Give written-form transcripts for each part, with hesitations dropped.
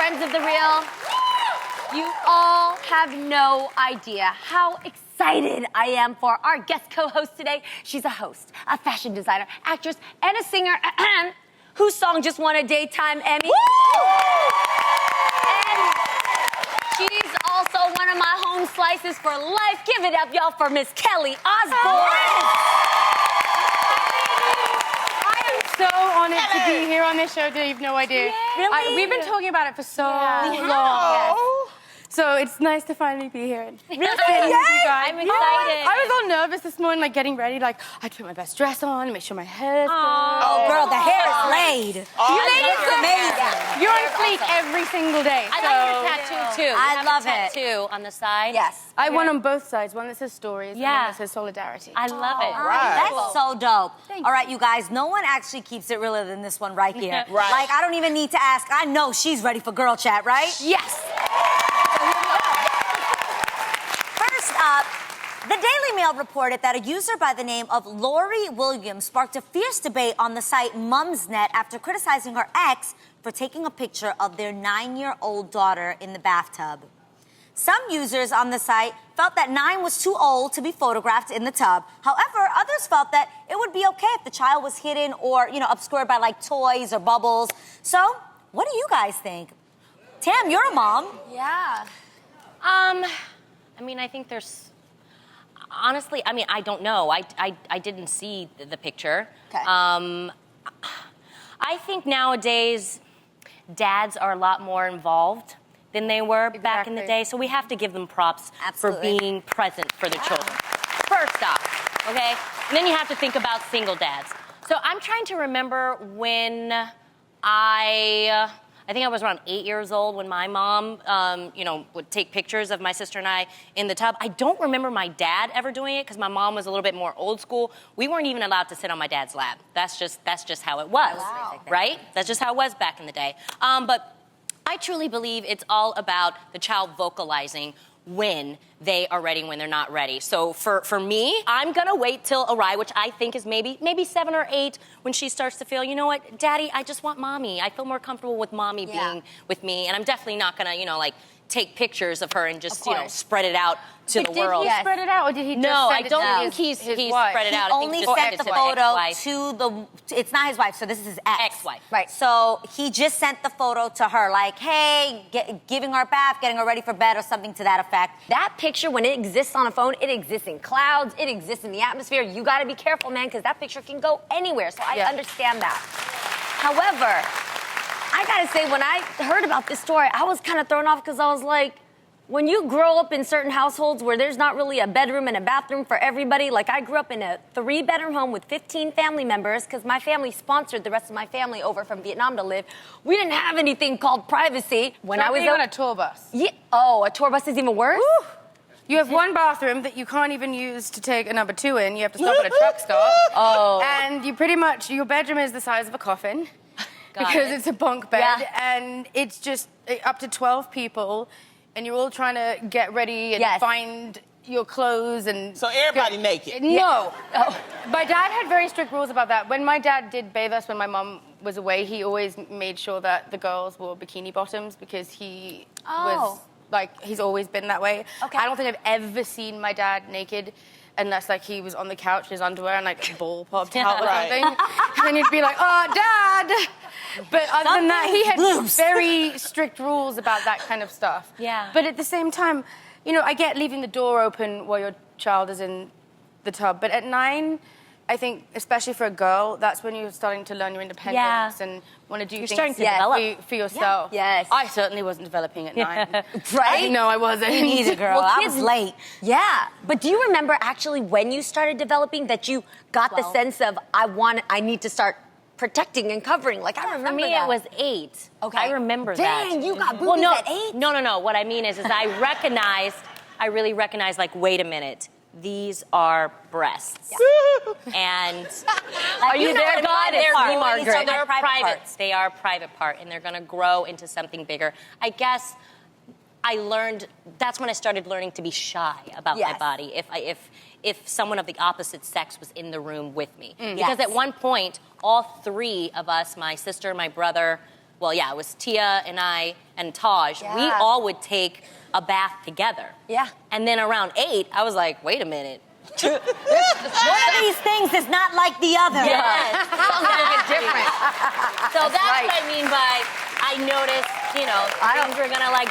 Friends of the Real, you all have no idea how excited I am for our guest co-host today. She's a host, a fashion designer, actress, and a singer whose song just won a Daytime Emmy. And she's also one of my home slices for life. Give it up, y'all, for Miss Kelly Osbourne. So honored to be here on this show. You have no idea. Really? We've been talking about it for so long. Yes. So it's nice to finally be here. Really? I'm excited. I was all nervous this morning, like getting ready. Like I had to put my best dress on, make sure my hair is good. Oh, girl, the hair is laid. You ladies look amazing. You're on fleek every single day. I like your tattoo too. I love it. Tattoo on the side. Yes. I won on both sides. One that says stories, and one Yeah. that says solidarity. I love it. That's so dope. All right, you guys, no one actually keeps it realer than this one right here. Right. Like, I don't even need to ask. I know she's ready for girl chat, right? Yes. First up, the Daily Mail reported that a user by the name of Lori Williams sparked a fierce debate on the site Mumsnet after criticizing her ex for taking a picture of their 9-year-old daughter in the bathtub. Some users on the site felt that 9 was too old to be photographed in the tub. However, others felt that it would be okay if the child was hidden or, obscured by like toys or bubbles. So, what do you guys think? Tam, you're a mom. Yeah. I mean, I think there's... Honestly, I mean, I don't know. I didn't see the picture. Okay. I think nowadays dads are a lot more involved than they were back in the day. So we have to give them props for being present for their children. First off, okay? And then you have to think about single dads. So I'm trying to remember when I think I was around 8 years old when my mom, would take pictures of my sister and I in the tub. I don't remember my dad ever doing it because my mom was a little bit more old school. We weren't even allowed to sit on my dad's lap. That's just how it was, right? That's just how it was back in the day. But I truly believe it's all about the child vocalizing when they are ready, when they're not ready. So for me, I'm gonna wait till Arai, which I think is maybe 7 or 8, when she starts to feel, you know what, Daddy, I just want mommy. I feel more comfortable with mommy being with me, and I'm definitely not gonna, take pictures of her and just, spread it out to the world. Did he spread it out, or did he just No, send I don't it think to he's his wife? spread it out. He I think only just sent it the to photo ex-wife. it's not his wife, so this is his ex. Ex-wife. Right. So he just sent the photo to her, like, hey, giving her a bath, getting her ready for bed, or something to that effect. That picture, when it exists on a phone, it exists in clouds, it exists in the atmosphere. You gotta be careful, man, because that picture can go anywhere. So I understand that. However, I gotta say, when I heard about this story, I was kind of thrown off because I was like, when you grow up in certain households where there's not really a bedroom and a bathroom for everybody, like I grew up in a 3-bedroom home with 15 family members because my family sponsored the rest of my family over from Vietnam to live. We didn't have anything called privacy. When I was on a tour bus. Yeah. Oh, a tour bus is even worse? Woo. You have one bathroom that you can't even use to take a number 2 in. You have to stop at a truck stop. Oh. And you pretty much, your bedroom is the size of a coffin. Because it's a bunk bed. Yeah. And it's just up to 12 people. And you're all trying to get ready and find your clothes and... So everybody naked? No. Oh. My dad had very strict rules about that. When my dad did bathe us when my mom was away, he always made sure that the girls wore bikini bottoms because he was, like, he's always been that way. Okay. I don't think I've ever seen my dad naked unless, like, he was on the couch in his underwear and, like, a ball popped out or something. And then you'd be like, oh, Dad! But other than that, he had very strict rules about that kind of stuff. Yeah. But at the same time, I get leaving the door open while your child is in the tub. But at 9, I think, especially for a girl, that's when you're starting to learn your independence and want to do things starting to develop. for yourself. Yeah. Yes. I certainly wasn't developing at 9. Right? No, I wasn't. Me neither, girl. Well, I kids- was late. Yeah. But do you remember actually when you started developing that you got the sense of, I need to start protecting and covering? Like, I remember For me, that. it was 8. Okay. I remember that. Dang, you got boobies at 8? No. What I mean is I really recognized, like, wait a minute. These are breasts. And Are you there, God? They're Margaret. they're Private private. parts. They are private part, and they're going to grow into something bigger. I guess I learned. That's when I started learning to be shy about my body. If someone of the opposite sex was in the room with me, because at one point, all 3 of us, my sister, my brother, well, yeah, it was Tia and I and Taj. Yeah. We all would take a bath together. Yeah. And then around 8, I was like, wait a minute. One of these things is not like the other. Yes. Sounds a little bit different. So that's right. what I mean by I noticed, things were gonna like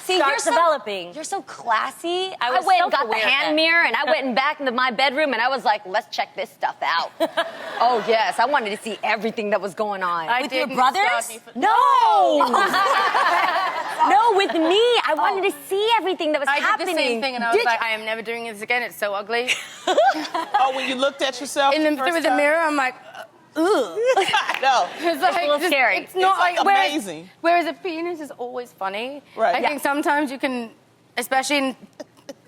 start you're developing. You're so classy. I was went and got the self-aware of hand that. mirror, and I went and back into my bedroom, and I was like, let's check this stuff out. Oh, yes. I wanted to see everything that was going on. With your brothers? No! No, with me. I wanted to see everything that was I happening. did the same thing, and I was like, I am never doing this again. It's so ugly. Oh, when you looked at yourself Through the mirror, I'm like, ugh. No. It's like, a little scary. It's not It's, like, whereas- amazing. Whereas a penis is always funny. Right. I think sometimes you can, especially in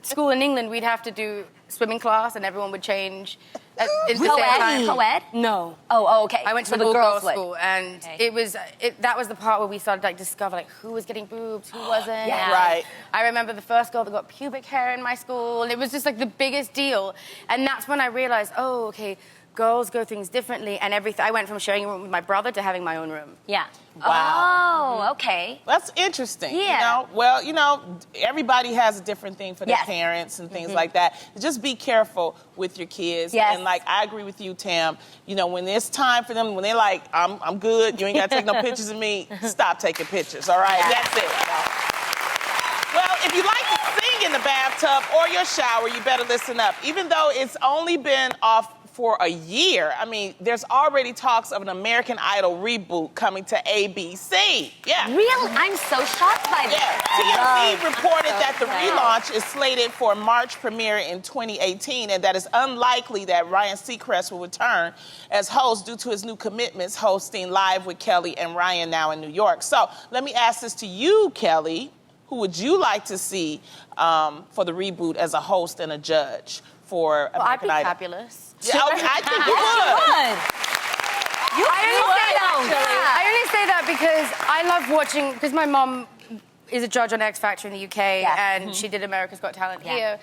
school in England, we'd have to do swimming class, and everyone would change at the same time. Co-ed? No. Oh, okay. I went to So an the all-girls girls would. school, and that was the part where we started like discover like who was getting boobs, who wasn't. Yeah. Right. I remember the first girl that got pubic hair in my school, and it was just like the biggest deal. And that's when I realized, oh, okay, girls go things differently, and everything. I went from sharing a room with my brother to having my own room. Yeah. Wow. Oh, okay. That's interesting. Yeah. Well, everybody has a different thing for their Yes. parents and things like that. Just be careful with your kids. Yes. And like, I agree with you, Tam. When it's time for them, when they're like, I'm good, you ain't got to take no pictures of me, stop taking pictures, all right? That's it. Well, if you like to sing in the bathtub or your shower, you better listen up. Even though it's only been off for a year, there's already talks of an American Idol reboot coming to ABC. Yeah. Really? I'm so shocked by this. Yeah, TMZ reported that the relaunch is slated for March premiere in 2018, and that it's unlikely that Ryan Seacrest will return as host due to his new commitments hosting Live with Kelly and Ryan now in New York. So let me ask this to you, Kelly. Who would you like to see for the reboot as a host and a judge for I'd American be Idol? fabulous. Yeah, okay, I think you would. I only say that because I love watching, because my mom is a judge on X Factor in the UK, and she did America's Got Talent here.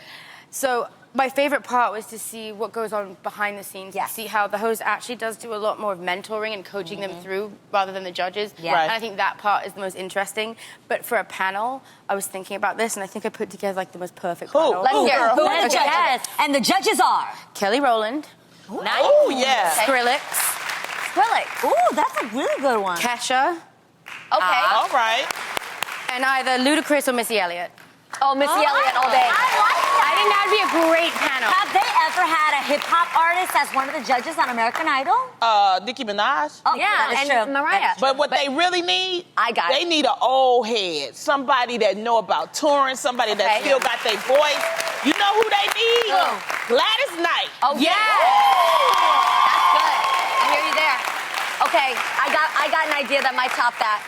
So my favorite part was to see what goes on behind the scenes, to see how the host actually does do a lot more of mentoring and coaching them through rather than the judges. Yeah. Right. And I think that part is the most interesting. But for a panel, I was thinking about this, and I think I put together like the most perfect panel. Let's hear it. Who Who are are the the judges? Yes. And the judges are. Kelly Rowland, Nice. Oh, yeah. Skrillex, Skrillex. Ooh, that's a really good one. Kesha, Okay. All right. and either Ludacris or Missy Elliott. Oh, Missy Elliott all day. I think that would be a great panel. Have they ever had a hip-hop artist as one of the judges on American Idol? Nicki Minaj. Oh, Yeah, that is and true. Mariah. But what they really need, I got they it. need an old head, somebody that know about touring, somebody that Okay. still got their voice. You know who they need? Who? Gladys Knight. Oh, yeah. That's good. I hear you there. Okay, I got an idea that might top that.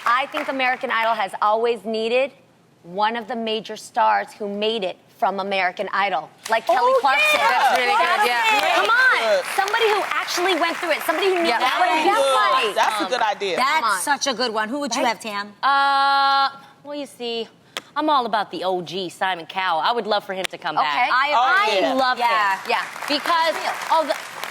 I think American Idol has always needed one of the major stars who made it from American Idol, like Kelly Clarkson. yeah. That's really good, yeah. Come on, Good. somebody who actually went through it, somebody who knew Yeah. that would Very somebody. good. That's a good idea. Come on. That's such a good one. Who would you have, Tam? Well, you see, I'm all about the OG Simon Cowell. I would love for him to come Okay. back. Oh, yeah. I love Yeah. him. Yeah.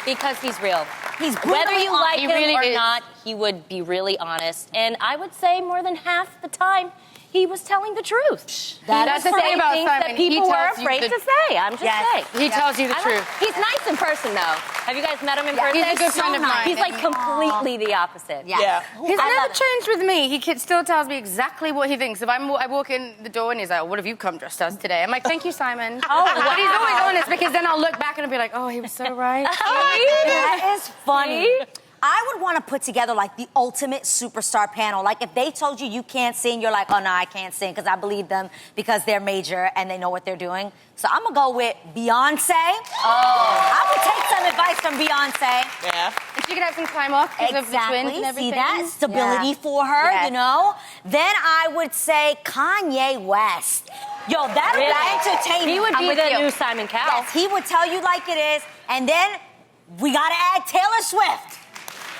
Because he's real. He's Whether brutally you like He him really or is. not, he would be really honest. And I would say more than half the time, he was telling the truth. That's the He thing said about things Simon. that He people were tells you afraid the- to say. I'm just Yes. saying. He tells you the truth. He's nice in person, though. Have you guys met him in person? He's a good friend of mine. He's like completely the opposite. Yeah. He's I never love it. changed with me. He still tells me exactly what he thinks. If I walk in the door and he's like, "What have you come dressed as today?" I'm like, "Thank you, Simon." But he's always honest because then I'll look back and I'll be like, "Oh, he was so right." That is funny. I would want to put together like the ultimate superstar panel. Like if they told you you can't sing, you're like, oh no, I can't sing because I believe them because they're major and they know what they're doing. So I'm gonna go with Beyonce. I would take some advice from Beyonce. Yeah. And she could have some time off because of the twins and See everything. that stability Yeah. for her, Yes. you know. Then I would say Kanye West. Yo, that would Really? entertain me. He would I'm be with the you. new Simon Cowell. Yes, he would tell you like it is, and then we gotta add Taylor Swift.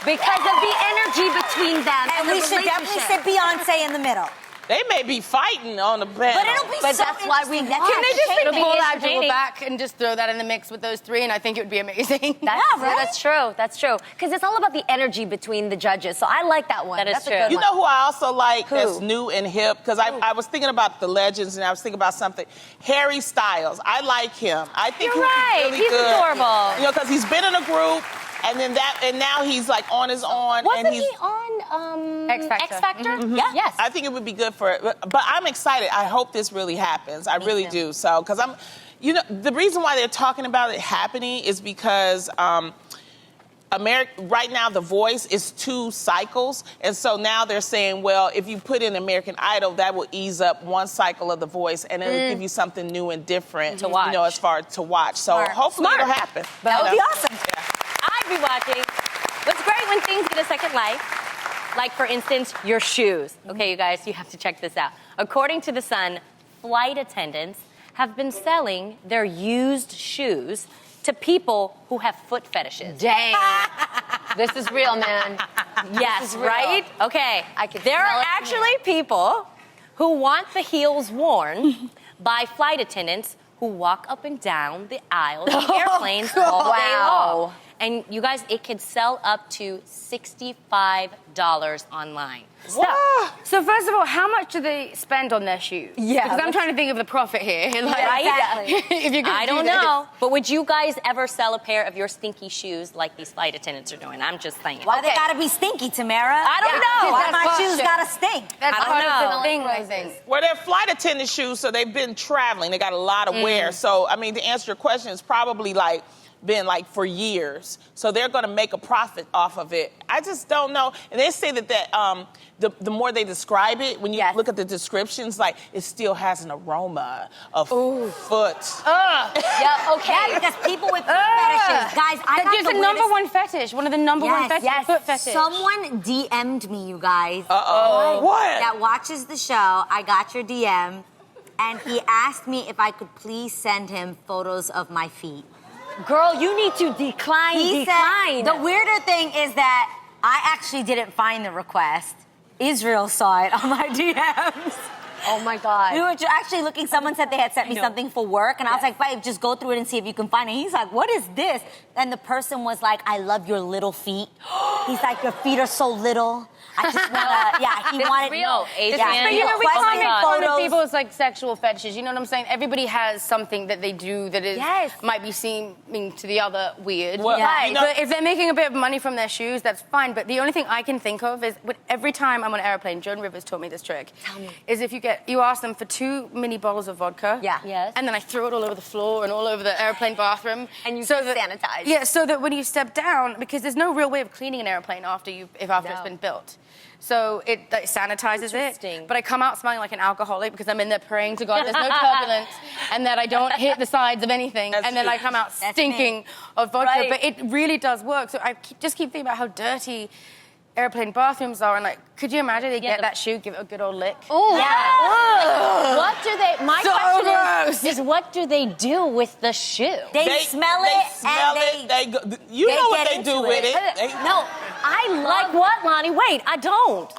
Because of the energy between them And the we should definitely relationship. sit Beyonce in the middle. They may be fighting on the panel. But it'll be But so that's why we interesting. want- Can they just It'll be pull that entertaining. back and just throw that in the mix with those three? And I think it would be amazing. That's true. That's true. Because it's all about the energy between the judges. So I like that one. That is That's true. a good You one. know who I also like Who? that's new and hip? Because I was thinking about the legends and I was thinking about something. Harry Styles. I like him. I think You're right. he's really He's good. adorable. You know, because he's been in a group and now he's like on his own. Wasn't and he's, he on X Factor. X Factor? Mm-hmm. Yeah. Yes. I think it would be good for it. But I'm excited. I hope this really happens. I really do. So, because the reason why they're talking about it happening is because right now, The Voice is 2 cycles. And so now they're saying, well, if you put in American Idol, that will ease up 1 cycle of The Voice and it'll give you something new and different. To watch. You know, as far as to watch. So hopefully it'll happen. That would be awesome. I'd be watching. What's great when things get a second life, like for instance, your shoes. Okay, you guys, you have to check this out. According to The Sun, flight attendants have been selling their used shoes to people who have foot fetishes. Dang. This is real, man. Yes, real. right? Okay. can There smell are it. actually people who want the heels worn by flight attendants who walk up and down the aisles of airplanes all day Wow. long. And you guys, it could sell up to $65 online. So first of all, how much do they spend on their shoes? Yeah, Because I'm trying to think of the profit here. Like, Right? if you're gonna I do don't this. know. But would you guys ever sell a pair of your stinky shoes like these flight attendants are doing? I'm just saying. Why they gotta be stinky, Tamara? I don't know. Why my That's shoes bullshit. gotta stink? That's I don't part of know. the thing, I think. Well, they're flight attendant shoes, so they've been traveling. They got a lot of wear. So, I mean, to answer your question, it's probably been for years. So they're going to make a profit off of it. I just don't know. And they say that the more they describe it, when you look at the descriptions, it still has an aroma of foot. Yeah, okay. Yeah, because people with foot fetishes. Guys, I got It's the the number weirdest- 1 fetish. One of the number 1 fetishes. Yes. Foot fetish. Someone DM'd me, you guys. Uh-oh. What? That watches the show. I got your DM. And he asked me if I could please send him photos of my feet. Girl, you need to decline. He said, the weirder thing is that I actually didn't find the request. Israel saw it on my DMs. Oh my God. We were actually looking, someone said they had sent me something for work, and I was like, babe, just go through it and see if you can find it. He's like, what is this? And the person was like, I love your little feet. He's like, your feet are so little. I just wanna, he wanted, real. Adrian. But you know, we Request can't me make fun of photos. people's sexual fetishes. You know what I'm saying? Everybody has something that they do that is might be seeming to the other weird. Well, Right. you know- But if they're making a bit of money from their shoes, that's fine. But the only thing I can think of is every time I'm on an airplane, Joan Rivers taught me this trick. Tell me. Is if you ask them for 2 mini bottles of vodka. Yeah. Yes. And then I throw it all over the floor and all over the airplane bathroom. And you so sanitize. Yeah, so that when you step down, because there's no real way of cleaning an airplane after it's been built. So it sanitizes Interesting. it. But I come out smelling like an alcoholic because I'm in there praying to God there's no turbulence and that I don't hit the sides of anything. That's and then true. I come out That's stinking of vodka. Right. But it really does work. So I just keep thinking about how dirty airplane bathrooms are. And could you imagine they get that shoe, give it a good old lick? Ooh. Yeah. What do they? My So question gross. is, what do they do with the shoe? They smell it, smell and it. You they know what get they do into with it. it. No, I like what, Lonnie? Wait, I don't.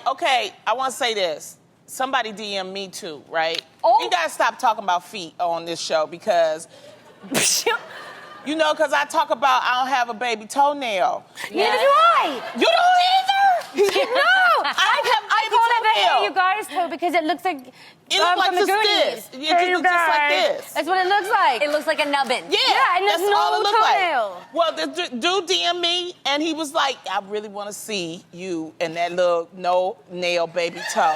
Okay, I want to say this. Somebody DM me too, right? Oh. You gotta stop talking about feet on this show because, because I talk about I don't have a baby toenail. Neither do I. You don't either? No, I call it the toenail. Hey You Guys toe because it looks like It looks like from the just Goonies. this. It just looks just like this. That's what it looks like. It looks like a nubbin. Yeah, and there's that's all no it looked toenail. like. Well, the dude DM me, and he was like, I really want to see you and that little no-nail baby toe.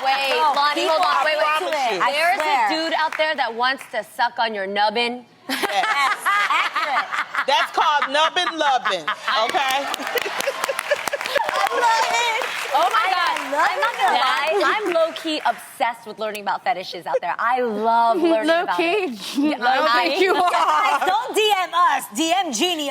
Wait, No, Lonnie, people hold on. are Wait, into wait. it. I There's swear. a dude out there that wants to suck on your nubbin. Yes, accurate. That's called nubbin lubbin, okay? Oh my God. love I'm not gonna lie. I'm low-key obsessed with learning about fetishes out there. I love learning Low about key. it. I don't think you are. Guys, don't DM us. DM Jeannie